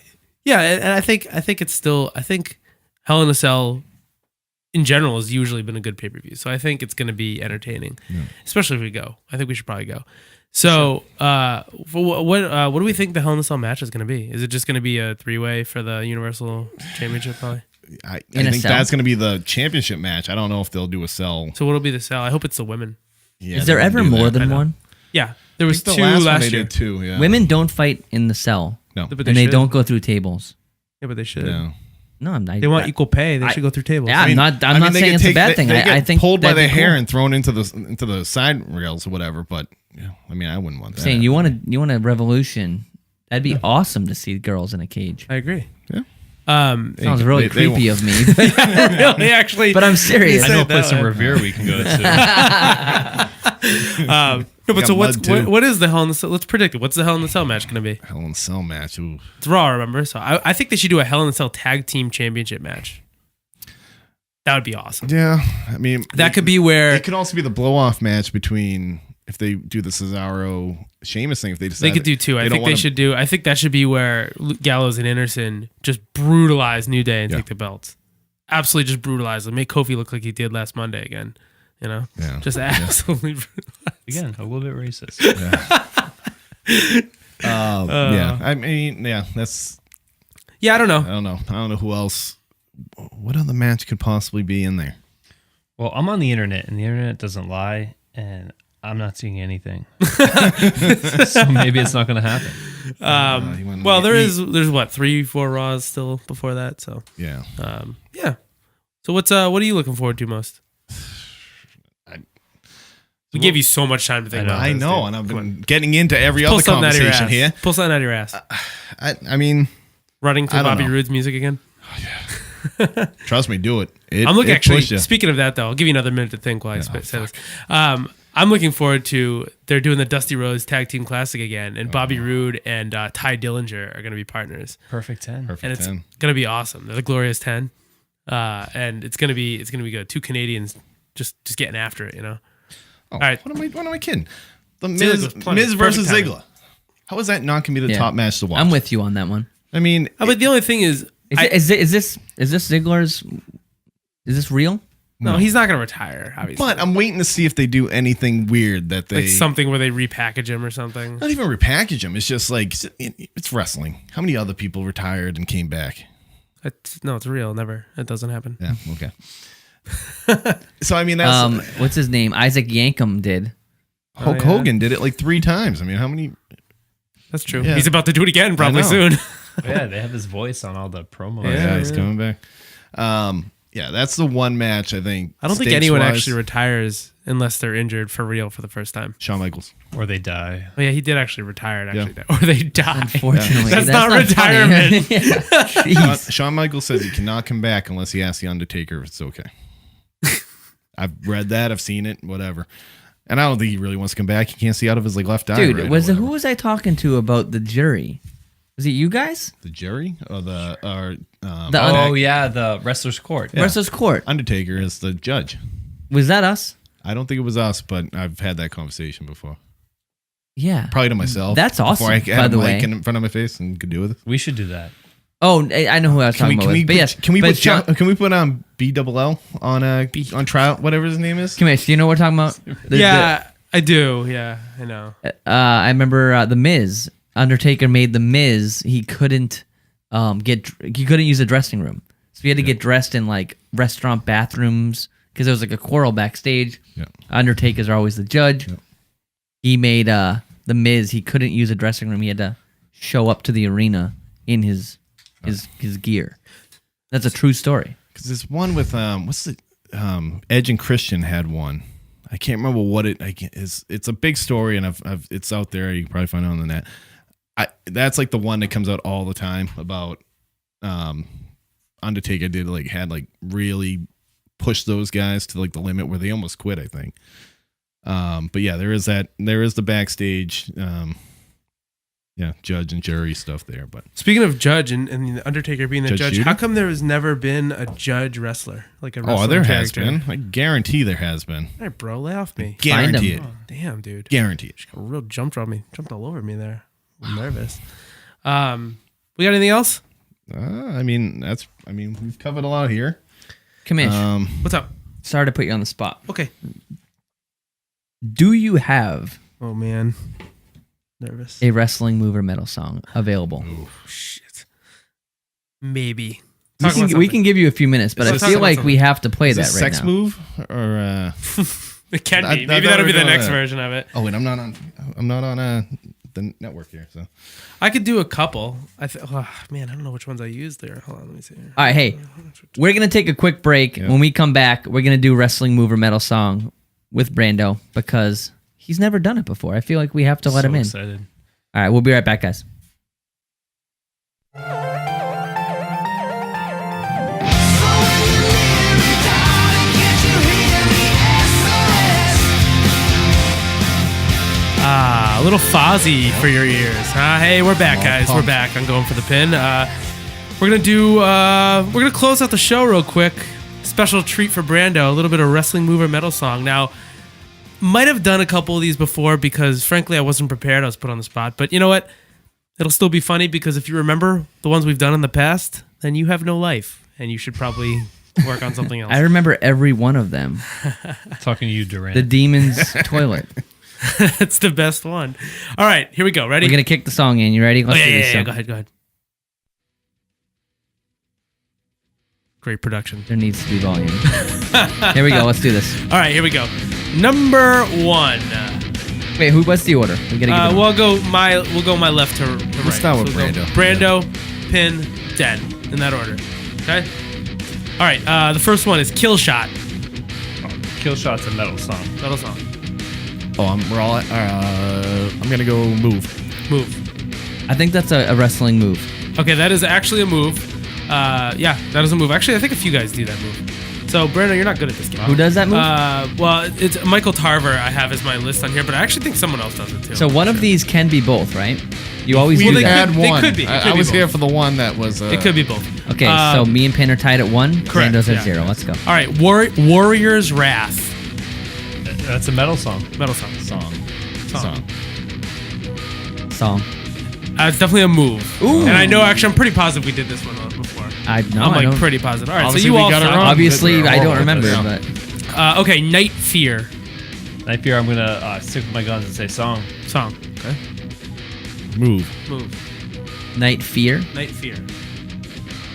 I think it's still, I think Hell in a Cell in general has usually been a good pay-per-view. So I think it's going to be entertaining, especially if we go. I think we should probably go. So, what do we think the Hell in a Cell match is going to be? Is it just going to be a 3-way for the Universal Championship, probably? I In a think cell? that's going to be the championship match. I don't know if they'll do a cell. So what'll be the cell? I hope it's the women. Yeah, Is there they're gonna ever do more that. than one? Yeah, there was The two last one last they year. did too. Yeah. Women don't fight in the cell, No. But and they should. don't go through tables. Yeah, but they should. No. No, I'm not. They want equal pay. They should go through tables. Yeah, I'm not I mean, they saying get it's a bad thing. They I get think pulled by that'd the be hair cool. and thrown into the side rails or whatever. But yeah, I mean, I wouldn't want that. Saying you want a revolution. That'd be awesome to see girls in a cage. I agree. Yeah. Sounds really they creepy of me, Really, actually. but I'm serious. I know a Say it place that in way. Revere we can go to. No, but Got so mud, too. what is the Hell in the Cell? Let's predict it. What's the Hell in the Cell match going to be? Hell in a Cell match. Ooh. It's Raw, remember? So I think they should do a Hell in the Cell Tag Team Championship match. That would be awesome. Yeah, I mean, That could be where It could also be the blow off match between if they do the Cesaro Sheamus thing. If they decide they could do two. I don't think they wanna- should do. I think that should be where Gallows and Anderson just brutalize New Day and Yeah. take the belts. Absolutely, just brutalize them. Make Kofi look like he did last Monday again. You know, Yeah. just absolutely. brutalize. Again, a little bit racist. Yeah, I mean, yeah, that's. Yeah, I don't know. I don't know who else. What other match could possibly be in there? Well, I'm on the internet, and the internet doesn't lie, and I'm not seeing anything. So maybe it's not going to happen. You wanna Well, get there's meat? what 3-4 Raws still before that. So Yeah. yeah. So what are you looking forward to most? We gave you so much time to think about I this, know, dude. and I've Come on. been getting into every Pull other something out of your conversation ass. here. Pull something out of your ass. I mean, Running to I don't Bobby know. Roode's music again. trust me, do it. I'm looking it actually. push ya. Speaking of that, though, I'll give you another minute to think while I say this. I'm looking forward to they're doing the Dusty Rhodes Tag Team Classic again, and Bobby Roode and Ty Dillinger are going to be partners, Perfect 10. Perfect and it's 10. going to be awesome. They're the Glorious 10, and it's going to be good. Two Canadians just getting after it, you know. Oh, All right. What am I kidding? The Ziggler Miz, was plenty. Miz versus Perfect timing. Ziggler. How is that not gonna be the Yeah. top match to watch? I'm with you on that one. I mean, But the only thing is, Is this Ziggler's? Is this real? no, he's not going to retire, obviously. but I'm waiting to see if they do anything weird that they Like something where they repackage him or something. not even repackage him. It's just like it's wrestling. How many other people retired and came back? No, it's real. Never. It doesn't happen. Yeah, okay. So I mean, that's What's his name? Isaac Yankem did. Hulk yeah. Hogan did it like 3 times. I mean, how many? That's true. Yeah. He's about to do it again probably know. soon. Yeah, they have his voice on all the promos. Yeah, he's coming back. Yeah, that's the one match I think. I don't think anyone stakes-wise, actually retires unless they're injured for real for the first time. Shawn Michaels. Or they die. Oh, yeah, he did actually retire, actually. Or they die. Unfortunately, That's not funny. retirement. Yeah. Jeez. Shawn Michaels says he cannot come back unless he asks the Undertaker if it's okay. I've read that. I've seen it. Whatever. And I don't think he really wants to come back. He can't see out of his like left eye. Dude, right, who or whatever. was I talking to about the jury? Was it you guys? The Jerry or the Oh, yeah, the Wrestler's Court. Yeah. Wrestler's Court. Undertaker is the judge. Was that us? I don't think it was us, but I've had that conversation before. Yeah. Probably to myself. That's awesome, Before I had by a the mic way. in front of my face and could do with it. We should do that. Oh, I know who I was talking about. But yes, can we but put Sean- can we put BLL on trial, whatever his name is? Come here. So you know what we're talking about? Yeah, I do. Yeah, I know. I remember the Miz. Undertaker made the Miz. He couldn't use a dressing room, so he had to get dressed in like restaurant bathrooms because there was like a quarrel backstage. Yeah. Undertaker's always the judge. Yeah. He made the Miz. He couldn't use a dressing room. He had to show up to the arena in his gear. That's a true story. Because there's one with Edge and Christian had one. I can't remember what it is. It's a big story, and I've it's out there. You can probably find it on the net. That's like the one that comes out all the time about Undertaker had really pushed those guys to like the limit where they almost quit, I think. But yeah, there is the backstage judge and jury stuff there. But Speaking of judge and the Undertaker being the Judge judge, Judy? how come there has never been a judge wrestler? Like a wrestling there has character? been. I guarantee there has been. All right, bro, lay off me. Guarantee it. Find Damn, dude. Guarantee it. A real jumped all over me there. I'm nervous. We got anything else? We've covered a lot here. Commish, What's up? sorry to put you on the spot. Okay. Do you have Oh man, nervous. a wrestling move or metal song available? Shit. Maybe. We can give you a few minutes, but So I talk feel about like something. we have to play Is that this right sex now. move or? It can I- be. I Maybe thought that'll we be were the doing next that. version of it. Oh wait, I'm not on the network here. So I could do a couple. I don't know which ones I used there. Hold on, let me see here. All right, hey, we're gonna take a quick break. Yeah. When we come back, we're gonna do wrestling move or metal song with Brando because he's never done it before. I feel like we have to let him in. Excited. All right, we'll be right back, guys. A little Fozzy for your ears. Hey, we're back, guys. We're back on Going for the Pin. We're gonna close out the show real quick. Special treat for Brando, a little bit of wrestling move or metal song. Now, might have done a couple of these before because frankly I wasn't prepared. I was put on the spot. But you know what? It'll still be funny because if you remember the ones we've done in the past, then you have no life. And you should probably work on something else. I remember every one of them. Talking to you, Durant. The Demon's Toilet. That's the best one. All right, here we go. Ready? We're gonna kick the song in. You ready? Let's do this. Yeah. Go ahead. Great production. There needs to be volume. Here we go. Let's do this. All right, here we go. Number one. Wait, what's the order? We gotta get it. We'll go my left to right. start with we'll go Brando. Brando, Pin, Den, in that order. Okay. All right. The first one is Kill Shot. Kill Shot's a metal song. Metal song. I'm gonna go move. I think that's a wrestling move. Okay, that is actually a move. Yeah, that is a move. Actually, I think a few guys do that move. So, Brandon, you're not good at this game. Who does that move? Well, it's Michael Tarver I have as my list on here, but I actually think someone else does it too. So one of these can be both, right? You always We do they that. had could- one. could be. It could I be was both. here for the one that was. It could be both. Okay, so me and Pynn are tied at 1. correct, Zando's at yeah. 0. Let's go. All right, Warrior's Wrath. That's a metal song. Metal song. Song. Song. It's definitely a move. Ooh. And I know, actually, I'm pretty positive we did this one before. I know. I'm I don't, pretty positive. All right, Obviously, so you we all got it suck. wrong. obviously, We're I don't horrible at remember, this. but Okay, Night Fear. Night Fear, I'm gonna stick with my guns and say song. Song. Okay. Move. Night Fear, Night Fear.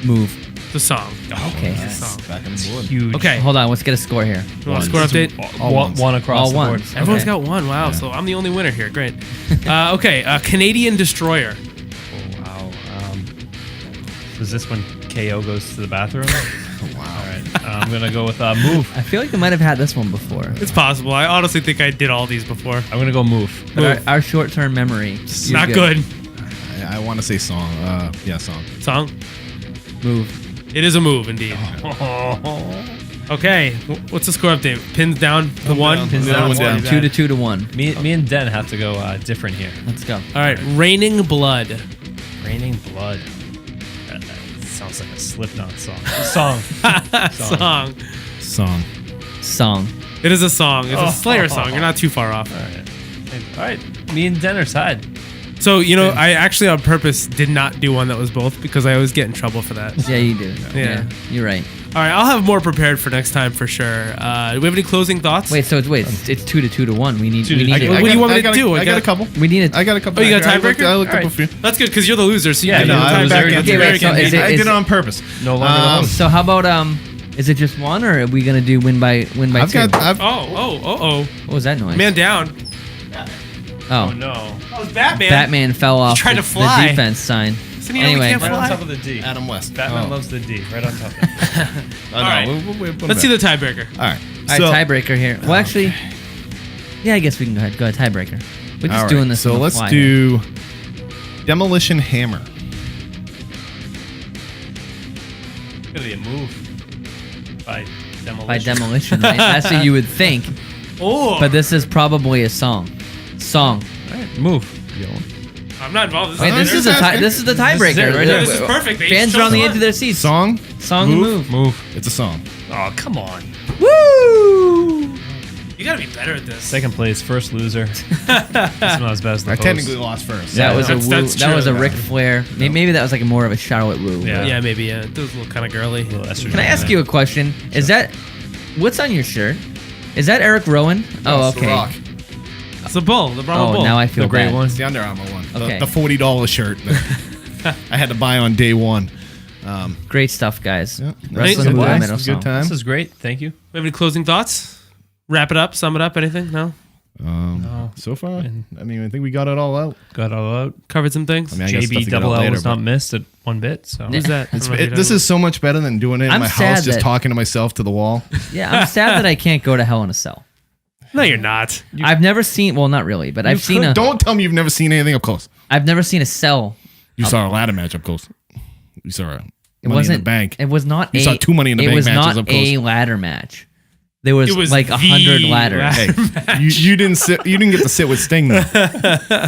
move. The song. Okay. Song. Back on the board. Huge. Okay. Hold on, let's get a score here. You want a score update? All ones. One across All the board. ones. Everyone's Okay. got one. Wow. So I'm the only winner here. Great. Okay. Canadian Destroyer. Oh, wow. Does this when KO goes to the bathroom? Wow. All right. I'm gonna go with move. I feel like we might have had this one before. It's possible. I honestly think I did all these before. I'm gonna go move. But our short-term memory. It's you're not good. I want to say song. Yeah, song. Song. Move. It is a move, indeed. Okay. What's the score update? Pins down to 1. Pins Not down, too down. bad. 2 to 2 to 1. Me and Den have to go different here. Let's go. All right. Raining Blood. Raining Blood. That sounds like a Slipknot song. Song. Song. Song. Song. It is a song. It's a Slayer song. You're not too far off. All right. Me and Den are tied. So, I actually on purpose did not do one that was both because I always get in trouble for that. Yeah, you do. Yeah. You're right. All right. I'll have more prepared for next time for sure. Do we have any closing thoughts? Wait, so it's 2 to 2 to 1. We need. Two We to need. two. it. What do you want me to got do? I got a couple. We need it. I got a couple. Oh, you got a tiebreaker? I looked up a Alright. few. That's good because you're the loser. So you Yeah, can no, do the I was tiebreaker. already- That's Okay, very wait, so good. is it- I did it on purpose. No longer the host. So how about is it just one or are we gonna do win by I've 2? got. Oh. What was that noise? Man down. Oh, No. That was Batman. Batman fell off. tried to the fly. defense sign. So, you know, we Anyway, can't Right on fly. top of the D. Adam West. Batman Oh. loves the D. Right on top of it. All right. Let's see the tiebreaker. All right. all right, tiebreaker here. Well, actually, yeah, I guess we can go ahead. Go ahead, tiebreaker. We're just doing this. So on the let's fly do Demolition Hammer. It's gonna be a move by demolition. by demolition. Right? That's what you would think, Oh, but this is probably a song. Song. All right, move. I'm not involved. Wait, this I'm is just the asking. this is the This is tiebreaker. it, right Yeah, this is perfect. They Fans chose are on the one. edge of their seats. Song. Song and move. Move. It's a song. Oh, come on. Woo! You gotta be better at this. Second place, first loser. That's not as bad as the I host. technically lost first. That was that's- a woo. that's That was a true. Ric Flair. Maybe that was like more of a Charlotte woo. Yeah. Yeah, maybe. Yeah, it was a little kind of girly. A little estrogen Can I in ask there. you a question? Is that what's on your shirt? Is that Eric Rowan? Oh, It's the okay. Rock. It's a bull. The Brahma Oh, bull. now I feel The gray bad. one? It's the Under Armour one. Okay. The $40 shirt that I had to buy on day one. Great stuff, guys. Yeah. Wrestling Good with time. metal Good song. time. This is great. Thank you. We have any closing thoughts? Wrap it up. Sum it up. Anything? No. So far, I mean, I think we got it all out. Got all out. Covered some things. I mean, I got stuff JB to get double out L later, was not but missed at one bit. So Who's that? it's, I don't know if this you is so much better than doing it in I'm my sad house, just that- talking to myself to the wall. Yeah, I'm sad that I can't go to Hell in a Cell. know. No, you're not. I've never seen. Well, not really, but I've seen a. Don't tell me you've never seen anything up close. I've never seen a cell. You saw a ladder match up close. You saw a It Money wasn't. in the Bank. It was not. You a, saw two Money in the it Bank was matches not up close. a ladder match. There was, It was like the 100 ladders. ladder. Hey, you didn't sit. You didn't get to sit with Sting though.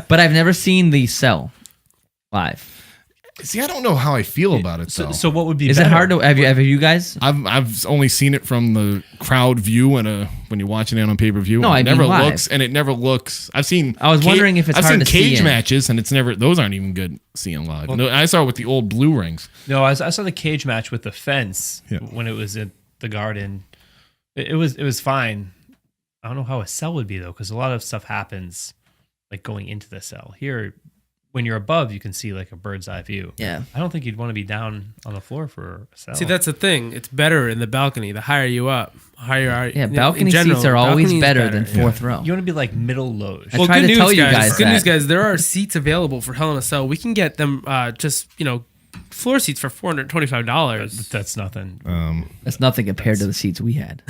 But I've never seen the cell live. See, I don't know how I feel about it. So what would be Is better? it hard to have you guys? I've only seen it from the crowd view and when you're watching it on pay per view. No, I it mean never live. looks and it never looks. I've seen. I was wondering if it's I've hard seen to see cage in. matches and it's never. Those aren't even good seeing live. No, I saw it with the old blue rings. No, I saw the cage match with the fence Yeah. when it was at the Garden. It was fine. I don't know how a cell would be though, because a lot of stuff happens like going into the cell. Here, when you're above, you can see like a bird's eye view. Yeah. I don't think you'd want to be down on the floor for a cell. See, that's the thing. It's better in the balcony. The higher you up, higher. Yeah, in balcony general, seats are always balcony is better than Yeah. fourth row. you want to be like middle loge. I tried to tell you guys Good that. news, guys. There are seats available for Hell in a Cell. We can get them just floor seats for $425. That's nothing. That's nothing compared to the seats we had.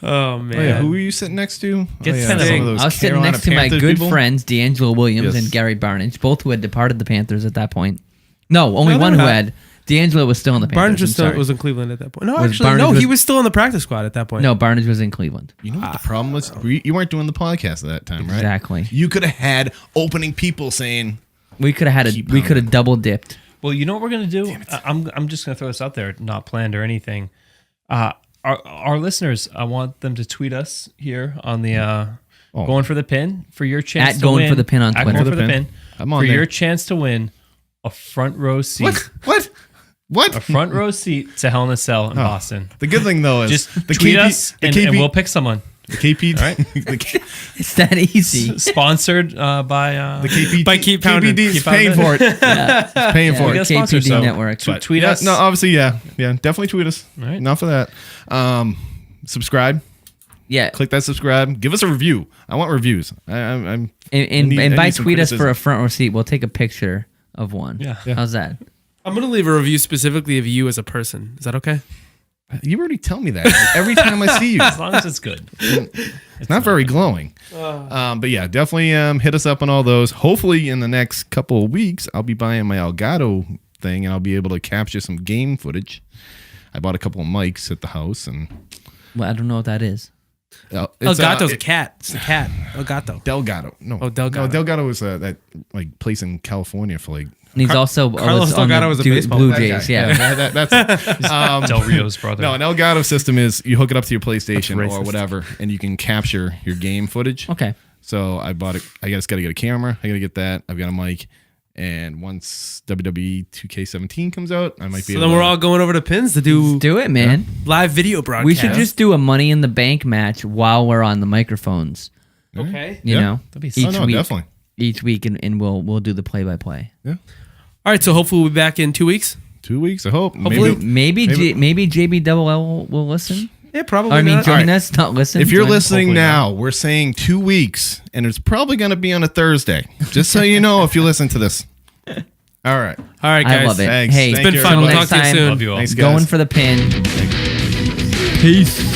Oh man. Oh, yeah, who were you sitting next to? Get some Sting. of those I was sitting Carolina next to my Panthers good people. friends, D'Angelo Williams Yes. and Gary Barnage, both who had departed the Panthers at that point. No, only No, one they're who not. had. D'Angelo was still in the Panthers. Barnes I'm was still sorry. was in Cleveland at that point. No, Was actually, Barnes no, he was- was still in the practice squad at that point. No, Barnes was in Cleveland. You know what the problem was? You weren't doing the podcast at that time, right? Exactly. You could have had opening people saying, We could have Keep we could have pounding. double dipped. Well, you know what we're gonna do? I'm just gonna throw this out there, not planned or anything. Our listeners, I want them to tweet us here on the Going for the Pin for your chance At to Going win. for the Pin on At Twitter. Going for the Pin. I'm on for there. your chance to win a front row seat. What? A front row seat to Hell in a Cell in Boston. The good thing though is Just the tweet KP us the and KP we'll pick someone. the KP Right. the, It's that easy. Sponsored by the KP By Keep Pounding. KPD is Keep paying Pounding. for it. It's paying Yeah, for we it. got sponsors, KPD so Network. tweet Yeah, us. no, obviously, yeah, definitely tweet us. All right. Enough of that. Subscribe. Yeah. Click that subscribe. Give us a review. I want reviews. I'm And I need by some tweet us for criticism. a front row seat, we'll take a picture of one. Yeah. How's that? I'm gonna leave a review specifically of you as a person. Is that okay? You already tell me that like, every time I see you. As long as it's good. It's not very glowing. But yeah, definitely hit us up on all those. Hopefully in the next couple of weeks, I'll be buying my Elgato thing and I'll be able to capture some game footage. I bought a couple of mics at the house and Well, I don't know what that is. it's, Elgato's a cat. It's a cat. Elgato. Delgado. No. Oh, Delgado. No, Delgado is that like place in California for like And he's also Carlos on Delgado the was a Du- baseball Blue player. Jays. Yeah. that's it. Del Rio's brother. No, an Elgato system is you hook it up to your PlayStation That's or racist. whatever, and you can capture your game footage. Okay. So I bought it. I just got to get a camera. I got to get that. I've got a mic. And once WWE 2K17 comes out, I might be So able then to. we're all going over to Pins to do Do it, man. live video broadcast. We should just do a Money in the Bank match while we're on the microphones. okay. You Yeah. know, That'd be each Oh, no, week, definitely. each week, and we'll do the play by play. Yeah. All right. So hopefully we'll be back in 2 weeks. 2 weeks, I hope. Hopefully. Maybe, Maybe JBLL will listen. Yeah, probably. I mean, not. join us, not listen. if you're join- listening hopefully now, we're saying 2 weeks, and it's probably going to be on a Thursday. Just so you know, if you listen to this. All right. All right, guys. I love it. Thanks. Hey, Thank It's been you, fun. We'll everybody. talk to you Next time. soon. Love you all. Thanks, guys. Going for the pin. Peace.